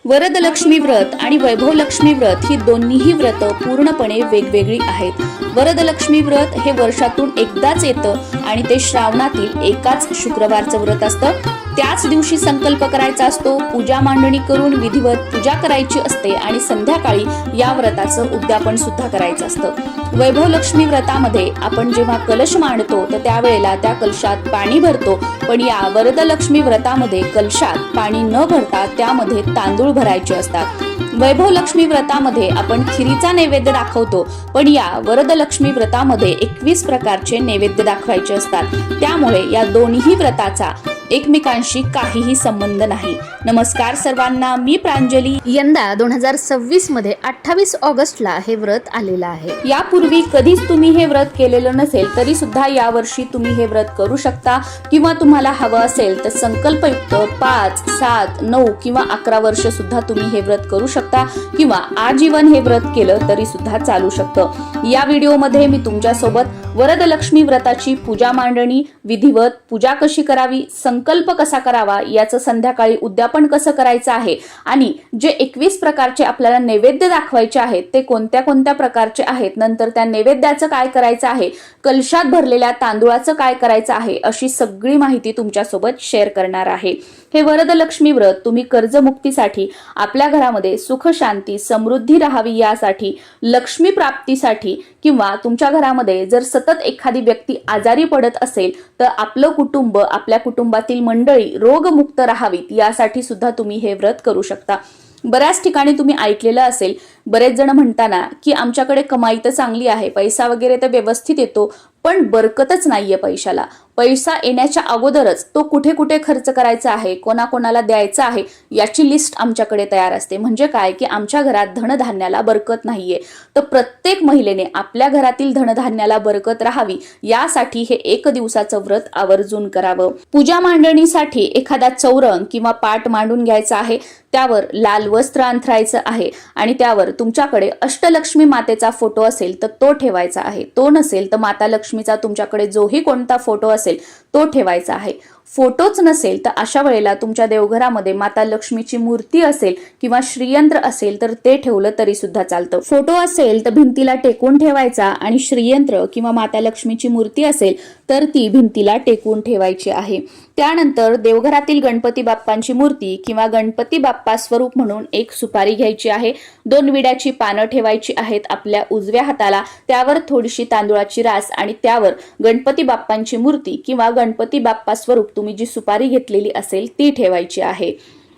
वरदलक्ष्मी व्रत आणि वैभवलक्ष्मी व्रत ही दोन्हीही व्रत पूर्णपणे वेगवेगळी आहेत। वरदलक्ष्मी व्रत हे वर्षातून एकदाच येतं आणि ते श्रावणातील एकाच शुक्रवारचं व्रत असतं। त्याच दिवशी संकल्प करायचा असतो, पूजा मांडणी करून विधिवत पूजा करायची असते आणि संध्याकाळी या व्रताचं उद्यापन सुद्धा करायचं असतं। वैभवलक्ष्मी व्रतामध्ये आपण जेव्हा कलश मांडतो तर त्यावेळेला त्या कलशात पाणी भरतो, पण या वरदलक्ष्मी व्रतामध्ये कलशात पाणी न भरता त्यामध्ये तांदूळ भरायचे असतात। वैभवलक्ष्मी व्रतामध्ये आपण खिरीचा नैवेद्य दाखवतो, पण या वरदलक्ष्मी व्रतामध्ये 21 प्रकारचे नैवेद्य दाखवायचे असतात। त्यामुळे या दोन्ही व्रताचा एकमेकांशी काहीही संबंध नाही। नमस्कार सर्वांना, मी प्रांजली। यंदा 2026 मध्ये 28 ऑगस्टला हे व्रत आलेलं आहे। यापूर्वी कधीच तुम्ही हे व्रत केलेलं नसेल तरी सुद्धा यावर्षी तुम्ही हे व्रत करू शकता, किंवा तुम्हाला हवं असेल तर संकल्पयुक्त 5, 7, 9 किंवा 11 वर्ष सुद्धा तुम्ही हे व्रत करू शकता, किंवा आजीवन हे व्रत केलं तरी सुद्धा चालू शकतं। या व्हिडिओमध्ये मी तुमच्यासोबत वरदलक्ष्मी व्रताची पूजा मांडणी, विधिवत पूजा कशी करावी, संकल्प कसा करावा, याचं संध्याकाळी उद्यापन कसं करायचं आहे, आणि जे 21 प्रकारचे आपल्याला नैवेद्य दाखवायचे आहेत ते कोणत्या कोणत्या प्रकारचे आहेत, नंतर त्या नैवेद्याचं काय करायचं आहे, कलशात भरलेल्या तांदूळाचं काय करायचं आहे, अशी सगळी माहिती तुमच्यासोबत शेअर करणार आहे। हे वरदलक्ष्मी व्रत तुम्ही कर्जमुक्तीसाठी, आपल्या घरामध्ये सुख शांती समृद्धी राहावी यासाठी, लक्ष्मी प्राप्तीसाठी, किंवा तुमच्या घरामध्ये जर सतत एखादी व्यक्ती आजारी पडत असेल तर आपलं कुटुंब, आपल्या कुटुंबातील मंडळी रोगमुक्त राहावीत यासाठी सुद्धा तुम्ही हे व्रत करू शकता। बऱ्याच ठिकाणी तुम्ही ऐकलेलं असेल, बरेच जण म्हणताना की आमच्याकडे कमाई तर चांगली आहे, पैसा वगैरे तर व्यवस्थित येतो, पण बरकतच नाहीये पैशाला। पैसा येण्याच्या अगोदरच तो कुठे कुठे खर्च करायचा आहे, कोणाकोणाला द्यायचा आहे याची लिस्ट आमच्याकडे तयार असते। म्हणजे काय की आमच्या घरात धनधान्याला बरकत नाहीये, तर प्रत्येक महिलेने आपल्या घरातील धनधान्याला बरकत राहावी यासाठी हे 1 दिवसाचं व्रत आवर्जून करावं। पूजा मांडणीसाठी एखादा चौरंग किंवा पाट मांडून घ्यायचा आहे, त्यावर लाल वस्त्र अंथरायचं आहे आणि त्यावर तुमच्याकडे अष्टलक्ष्मी मातेचा फोटो असेल तर तो ठेवायचा आहे, तो नसेल तर माता लक्ष्मीचा तुमच्याकडे जोही कोणता फोटो असेल तो ठेवायचा आहे। फोटोच नसेल तर अशा वेळेला तुमच्या देवघरामध्ये माता लक्ष्मीची मूर्ती असेल किंवा श्रीयंत्र असेल तर ते ठेवलं तरी सुद्धा चालतं। फोटो असेल तर भिंतीला टेकून ठेवायचा आणि श्रीयंत्र किंवा माता लक्ष्मीची मूर्ती असेल तर ती भिंतीला टेकून ठेवायची आहे। त्यानंतर देवघरातील गणपती बाप्पांची मूर्ती किंवा गणपती बाप्पा स्वरूप म्हणून एक सुपारी घ्यायची आहे, 2 विड्याची पानं ठेवायची आहेत आपल्या उजव्या हाताला, त्यावर थोडीशी तांदूळाची रास आणि त्यावर गणपती बाप्पांची मूर्ती किंवा गणपती बाप्पा स्वरूप तुम्ही जी सुपारी घेतलेली असेल ती ठेवायची आहे।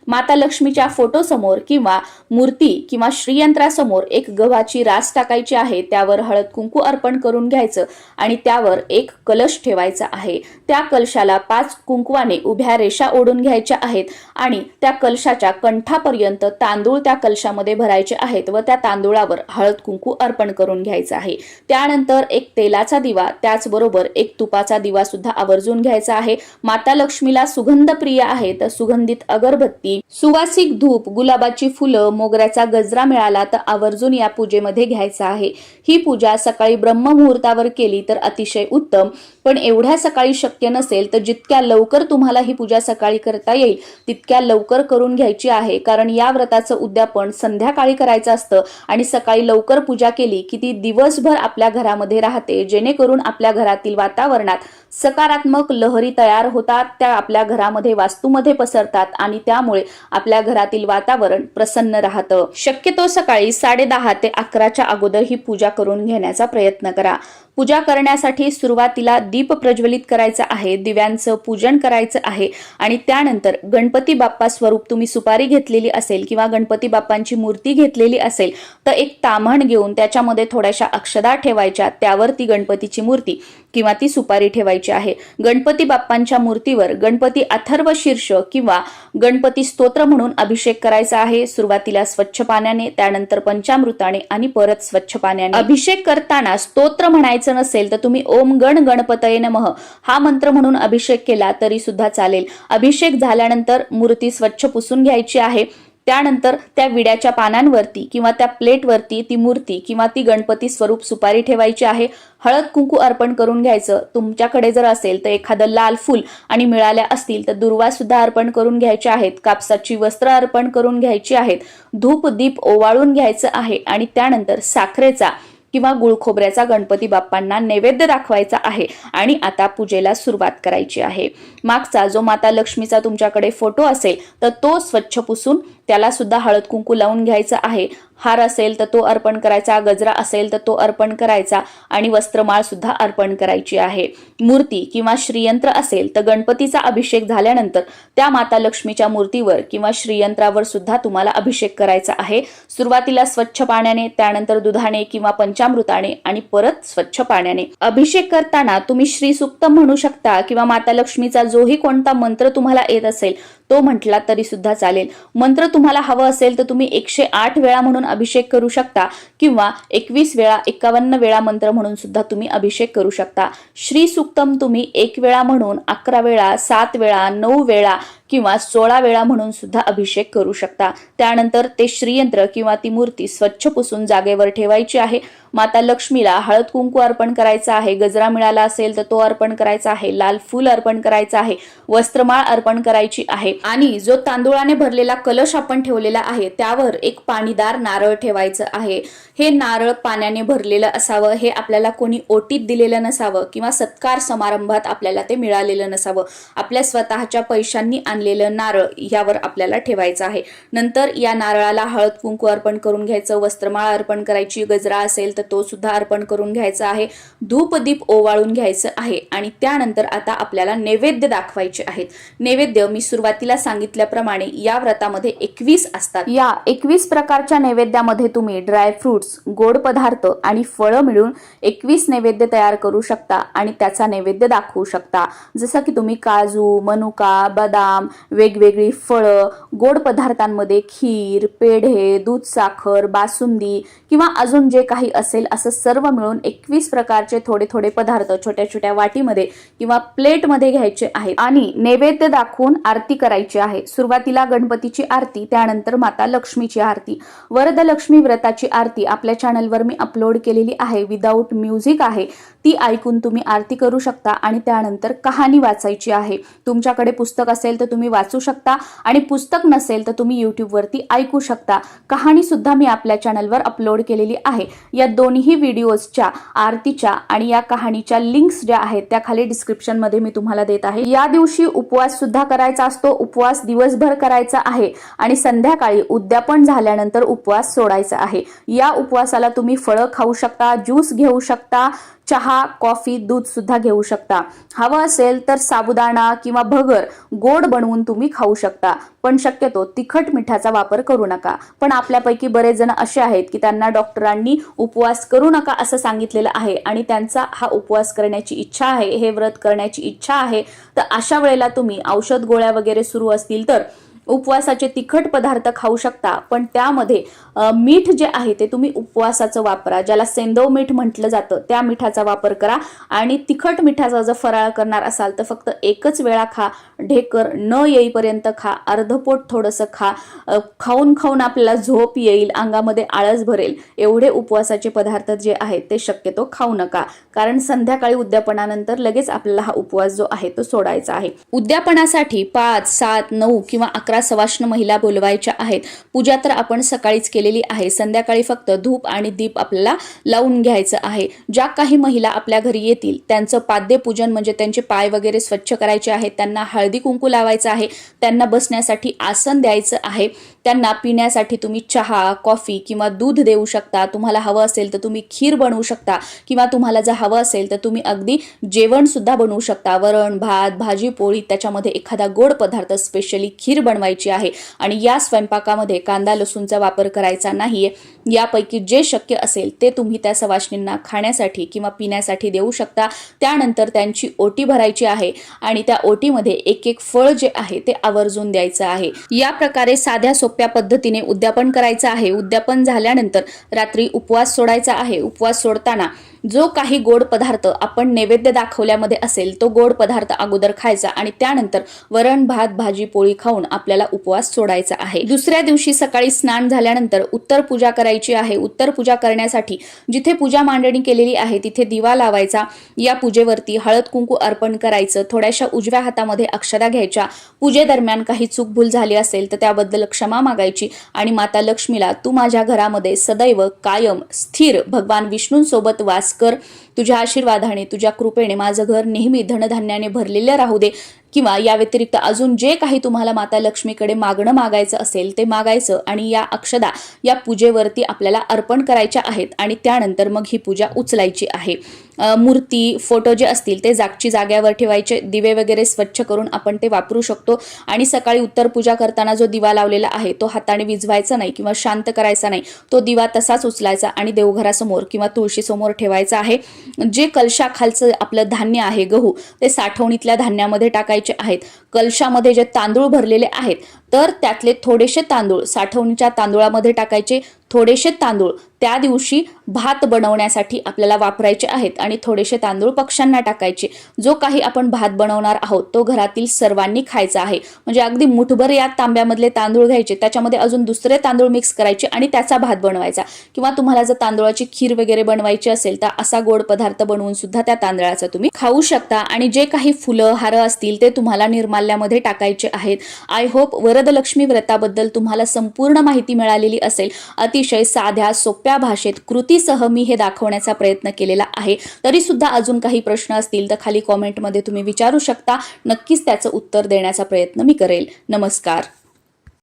माता लक्ष्मीच्या फोटो समोर किंवा मूर्ती किंवा श्रीयंत्रासमोर एक गव्हाची रास टाकायची आहे, त्यावर हळद कुंकू अर्पण करून घ्यायचं आणि त्यावर एक कलश ठेवायचा आहे। त्या कलशाला 5 कुंकवाने उभ्या रेषा ओढून घ्यायच्या आहेत आणि त्या कलशाच्या कंठापर्यंत तांदूळ त्या कलशामध्ये भरायचे आहेत व त्या तांदूळावर हळद कुंकू अर्पण करून घ्यायचं आहे। त्यानंतर एक तेलाचा दिवा, त्याचबरोबर एक तुपाचा दिवा सुद्धा आवर्जून घ्यायचा आहे। माता लक्ष्मीला सुगंध प्रिय आहे तर सुगंधित अगरबत्ती, सुवासिक धूप, गुलाबाची फुलं, मोगऱ्याचा गजरा मिळाला तर आवर्जून या पूजेमध्ये घ्यायचा आहे। ही पूजा सकाळी ब्रह्ममुहूर्तावर केली तर अतिशय उत्तम, पण एवढ्या सकाळी शक्य नसेल तर जितक्या लवकर तुम्हाला ही पूजा सकाळी करता येईल तितक्या लवकर करून घ्यायची आहे, कारण या व्रताचं उद्यापन संध्याकाळी करायचं असतं आणि सकाळी लवकर पूजा केली की ती दिवसभर आपल्या घरामध्ये राहते, जेणेकरून आपल्या घरातील वातावरणात सकारात्मक लहरी तयार होतात, त्या आपल्या घरामध्ये वास्तूमध्ये पसरतात आणि त्यामुळे आपल्या घरातील वातावरण प्रसन्न राहतं। शक्यतो सकाळी 10:30 ते 11च्या अगोदर ही पूजा करून घेण्याचा प्रयत्न करा। पूजा करण्यासाठी सुरुवातीला दीप प्रज्वलित करायचा आहे, दिव्यांचं पूजन करायचं आहे आणि त्यानंतर गणपती बाप्पा स्वरूप तुम्ही सुपारी घेतलेली असेल किंवा गणपती बाप्पांची मूर्ती घेतलेली असेल तर एक ताम्हण घेऊन त्याच्यामध्ये थोड्याशा अक्षदा ठेवायच्या, त्यावर ती गणपतीची मूर्ती किंवा ती सुपारी ठेवायची आहे। गणपती बाप्पांच्या मूर्तीवर गणपती अथर्व शीर्ष किंवा गणपती स्तोत्र म्हणून अभिषेक करायचा आहे। सुरुवातीला स्वच्छ पाण्याने, त्यानंतर पंचामृताने आणि परत स्वच्छ पाण्याने। अभिषेक करताना स्तोत्र म्हणायचं नसेल तर तुम्ही ओम गण गणपतये नमः हा मंत्र म्हणून अभिषेक केला तरी सुद्धा चालेल। अभिषेक झाल्यानंतर मूर्ती स्वच्छ पुसून घ्यायची आहे। त्यानंतर त्या विड्याच्या पानांवरती किंवा त्या प्लेटवरती ती मूर्ती किंवा ती गणपती स्वरूप सुपारी ठेवायची आहे. हळद कुंकू अर्पण करून घ्यायचं. तुमच्याकडे जर असेल तर एखादं लाल फूल आणि मिळाल्या असतील तर दुर्वा सुद्धा अर्पण करून घ्यायचे आहेत. कापसाची वस्त्र अर्पण करून घ्यायची आहेत. धूप दीप ओवाळून घ्यायचं आहे आणि त्यानंतर साखरेचा किंवा गुळ खोबऱ्याचा गणपती बाप्पांना नैवेद्य दाखवायचा आहे आणि आता पूजेला सुरुवात करायची आहे. मागचा जो माता लक्ष्मीचा तुमच्याकडे फोटो असेल तर तो स्वच्छ पुसून त्याला सुद्धा हळद कुंकू लावून घ्यायचं आहे. हार असेल तर तो अर्पण करायचा, गजरा असेल तर तो अर्पण करायचा आणि वस्त्रमाळ सुद्धा अर्पण करायची आहे. मूर्ती किंवा श्रीयंत्र असेल तर गणपतीचा अभिषेक झाल्यानंतर त्या माता लक्ष्मीच्या मूर्तीवर किंवा श्रीयंत्रावर सुद्धा तुम्हाला अभिषेक करायचा आहे. सुरुवातीला स्वच्छ पाण्याने, त्यानंतर दुधाने किंवा पंचामृताने आणि परत स्वच्छ पाण्याने. अभिषेक करताना तुम्ही श्री सुक्त म्हणू शकता किंवा माता लक्ष्मीचा जोही कोणता मंत्र तुम्हाला येत असेल तो म्हटला तरी सुद्धा चालेल. मंत्र तुम्हाला हवं असेल तर तुम्ही 108 वेळा म्हणून अभिषेक करू शकता किंवा 21 वेळा 51 वेळा मंत्र म्हणून सुद्धा तुम्ही अभिषेक करू शकता. श्री सुक्तम तुम्ही 1 वेळा म्हणून 11 वेळा, 7 वेळा, 9 वेळा किंवा 16 वेळा म्हणून सुद्धा अभिषेक करू शकता. त्यानंतर ते श्रीयंत्र किंवा ती मूर्ती स्वच्छ पुसून जागेवर ठेवायची आहे. माता लक्ष्मीला हळद कुंकू अर्पण करायचा आहे. गजरा मिळाला असेल तर तो अर्पण करायचा आहे. लाल फूल अर्पण करायचा आहे. वस्त्रमाळ अर्पण करायची आहे आणि जो तांदूळाने भरलेला कलश आपण ठेवलेला आहे त्यावर एक पाणीदार नारळ ठेवायचं आहे. हे नारळ पाण्याने भरलेलं असावं. हे आपल्याला कोणी ओटीत दिलेलं नसावं किंवा सत्कार समारंभात आपल्याला ते मिळालेलं नसावं. आपल्या स्वतःच्या पैशांनी आणलेलं नारळ यावर आपल्याला ठेवायचं आहे. नंतर या नारळाला हळद कुंकू अर्पण करून घ्यायचं. वस्त्रमाळ अर्पण करायची. गजरा असेल तर तो सुद्धा अर्पण करून घ्यायचा आहे. धूप दीप ओवाळून घ्यायचं आहे आणि त्यानंतर आता आपल्याला नैवेद्य दाखवायचे आहेत. नैवेद्य मी सुरुवातीला सांगितल्याप्रमाणे या व्रतामध्ये 21 असतात. या 21 प्रकारच्या नैवेद्यामध्ये तुम्ही ड्राय फ्रुट्स, गोड पदार्थ आणि फळं मिळून 21 नैवेद्य तयार करू शकता आणि त्याचा नैवेद्य दाखवू शकता. जसं की तुम्ही काजू, मनुका, बदाम, वेगवेगळी फळं, गोड पदार्थांमध्ये खीर, पेढे, दूध साखर, बासुंदी किंवा अजून जे काही असेल असं सर्व मिळून 21 प्रकारचे थोडे थोडे पदार्थ छोट्या छोट्या वाटीमध्ये किंवा प्लेटमध्ये घ्यायचे आहेत आणि नैवेद्य दाखवून आरती करायची आहे. सुरुवातीला गणपतीची आरती, त्यानंतर माता लक्ष्मीची आरती. वरदलक्ष्मी व्रताची आरती आपल्या चॅनलवर मी अपलोड केलेली आहे. विदाऊट म्युझिक आहे. ती ऐकून तुम्ही आरती करू शकता आणि त्यानंतर कहाणी वाचायची आहे. तुमच्याकडे पुस्तक असेल तर तुम्ही वाचू शकता आणि पुस्तक नसेल तर तुम्ही यूट्यूबवरती ऐकू शकता. कहाणी सुद्धा मी आपल्या चॅनलवर अपलोड केलेली आहे. या दोन्ही व्हिडिओजच्या, आरतीच्या आणि या कहाणीच्या लिंक्स ज्या आहेत त्या खाली डिस्क्रिप्शन मध्ये मी तुम्हाला देत आहे. या दिवशी उपवास सुद्धा करायचा असतो. उपवास दिवसभर करायचा आहे आणि संध्याकाळी उद्यापन झाल्यानंतर उपवास सोडायचा आहे. या उपवासाला तुम्ही फळं खाऊ शकता, ज्यूस घेऊ शकता, चहा, कॉफी, दूध सुद्धा घेऊ शकता. हवं असेल तर साबुदाणा किंवा भगर गोड बनवून तुम्ही खाऊ शकता, पण शक्यतो तिखट मिठाचा वापर करू नका. पण आपल्यापैकी बरेच जण असे आहेत की त्यांना डॉक्टरांनी उपवास करू नका असं सांगितलेलं आहे आणि त्यांचा हा उपवास करण्याची इच्छा आहे, हे व्रत करण्याची इच्छा आहे. तर अशा वेळेला तुम्ही औषध गोळ्या वगैरे सुरू असतील तर उपवासाचे तिखट पदार्थ खाऊ शकता, पण त्यामध्ये मीठ जे आहे ते तुम्ही उपवासाचं वापरा. ज्याला सेंदव मीठ म्हटलं जातं त्या मिठाचा वापर करा आणि तिखट मिठाचा जर फराळ करणार असाल तर फक्त एकच वेळा खा. ढेकर न येईपर्यंत खा. अर्धपोट थोडंसं खा. खाऊन खाऊन आपल्याला झोप येईल, अंगामध्ये आळस भरेल एवढे उपवासाचे पदार्थ जे आहेत ते शक्यतो खाऊ नका, कारण संध्याकाळी उद्यापनानंतर लगेच आपल्याला हा उपवास जो आहे तो सोडायचा आहे. उद्यापनासाठी 5, 7, 9 किंवा 11 सवाष्ण महिला बोलवायच्या आहेत. पूजा तर आपण सकाळीच केलेली आहे. संध्याकाळी फक्त धूप आणि दीप आपल्याला लावून घ्यायचं आहे. ज्या काही महिला आपल्या घरी येतील त्यांचं पाद्यपूजन म्हणजे त्यांचे पाय वगैरे स्वच्छ करायचे आहेत. त्यांना हळदी कुंकू लावायचं आहे. त्यांना बसण्यासाठी आसन द्यायचं आहे. त्यांना पिण्यासाठी तुम्ही चहा, कॉफी किंवा दूध देऊ शकता. तुम्हाला हवं असेल तर तुम्ही खीर बनवू शकता किंवा तुम्हाला जर हवं असेल तर तुम्ही अगदी जेवण सुद्धा बनवू शकता. वरण, भात, भाजी, पोळी, त्याच्यामध्ये एखादा गोड पदार्थ, स्पेशली खीर बनवायची आहे आणि या स्वयंपाकामध्ये कांदा लसूणचा वापर करायचा नाहीये. यापैकी जे शक्य असेल ते तुम्ही त्या सवाष्णींना खाण्यासाठी किंवा पिण्यासाठी देऊ शकता. त्यानंतर त्यांची ओटी भरायची आहे आणि त्या ओटीमध्ये एक एक फळ जे आहे ते आवर्जून द्यायचं आहे. या प्रकारे साध्या सोप्या पद्धतीने उद्यापन करायचं आहे. उद्यापन झाल्यानंतर रात्री उपवास सोडायचा आहे. उपवास सोडताना जो काही गोड पदार्थ आपण नैवेद्य दाखवल्यामध्ये असेल तो गोड पदार्थ अगोदर खायचा आणि त्यानंतर वरण भात भाजी पोळी खाऊन आपल्याला उपवास सोडायचा आहे। दुसऱ्या दिवशी सकाळी स्नान झाल्यानंतर उत्तर पूजा करायची आहे। उत्तर पूजा करण्यासाठी जिथे पूजा मांडणी केलेली आहे तिथे दिवा लावायचा। या पूजेवरती हळद कुंकू अर्पण करायचं। थोड्याशा उजव्या हातामध्ये अक्षता घ्यायच्या। पूजेदरम्यान काही चूकभूल झाली असेल तर त्याबद्दल क्षमा मागायची आणि माता लक्ष्मीला तू माझ्या घरामध्ये सदैव कायम स्थिर भगवान विष्णूंसोबत वास कर। तुझ्या आशीर्वादाने तुझ्या कृपेने माझं घर नेहमी धनधान्याने भरलेलं राहू दे। किंवा या व्यतिरिक्त अजून जे काही तुम्हाला माता लक्ष्मीकडे मागणं मागायचं असेल ते मागायचं आणि या अक्षदा या पूजेवरती आपल्याला अर्पण करायच्या आहेत आणि त्यानंतर मग ही पूजा उचलायची आहे। मूर्ती फोटो जे असतील ते जागची जाग्यावर ठेवायचे। दिवे वगैरे स्वच्छ करून आपण ते वापरू शकतो आणि सकाळी उत्तर पूजा करताना जो दिवा लावलेला आहे तो हाताने विझवायचा नाही किंवा शांत करायचा नाही। तो दिवा तसाच उचलायचा आणि देवघरासमोर किंवा तुळशीसमोर ठेवायचा आहे। जे कलशाखालचं आपलं धान्य आहे गहू ते साठवणीतल्या धान्यामध्ये टाकायचे आहेत। कलशामध्ये जे तांदूळ भरलेले आहेत तर त्यातले थोडेसे तांदूळ साठवणीच्या तांदूळामध्ये टाकायचे। थोडेसे तांदूळ त्या दिवशी भात बनवण्यासाठी आपल्याला वापरायचे आहेत आणि थोडेसे तांदूळ पक्ष्यांना टाकायचे। जो काही आपण भात बनवणार आहोत तो घरातील सर्वांनी खायचा आहे। म्हणजे अगदी मुठभर या तांब्यामधले तांदूळ घ्यायचे, त्याच्यामध्ये अजून दुसरे तांदूळ मिक्स करायचे आणि त्याचा भात बनवायचा। किंवा तुम्हाला जर तांदूळाची खीर वगैरे बनवायची असेल तर असा गोड पदार्थ बनवून सुद्धा त्या तांदळाचा तुम्ही खाऊ शकता। आणि जे काही फुलं हार असतील ते तुम्हाला निर्माल्यामध्ये टाकायचे आहेत। आय होप वरदलक्ष्मी व्रताबद्दल तुम्हाला संपूर्ण माहिती मिळालेली असेल। अतिशय साध्या सोप्या भाषेत कृतीसह मी हे दाखवण्याचा प्रयत्न केलेला आहे। तरी सुद्धा अजून काही प्रश्न असतील तर खाली कॉमेंटमध्ये तुम्ही विचारू शकता। नक्कीच त्याचं उत्तर देण्याचा प्रयत्न मी करेल। नमस्कार।